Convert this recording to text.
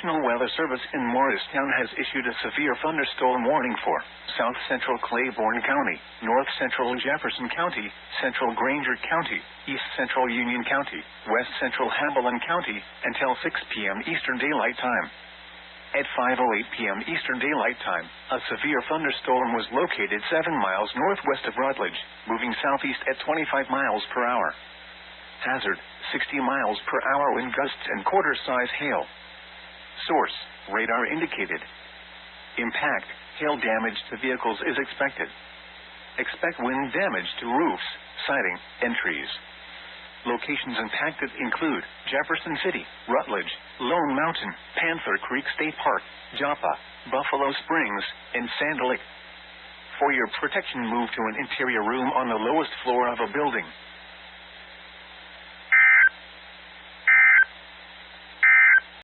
National Weather Service in Morristown has issued a severe thunderstorm warning for South Central Claiborne County, North Central Jefferson County, Central Granger County, East Central Union County, West Central Hamilton County, until 6 p.m. Eastern Daylight Time. At 5:08 p.m. Eastern Daylight Time, a severe thunderstorm was located 7 miles northwest of Rutledge, moving southeast at 25 miles per hour. Hazard, 60 miles per hour wind gusts and quarter-size hail. Source, radar indicated. Impact, hail damage to vehicles is expected. Expect wind damage to roofs, siding, and trees. Locations impacted include Jefferson City, Rutledge, Lone Mountain, Panther Creek State Park, Joppa, Buffalo Springs, and Sand Lake. For your protection, move to an interior room on the lowest floor of a building.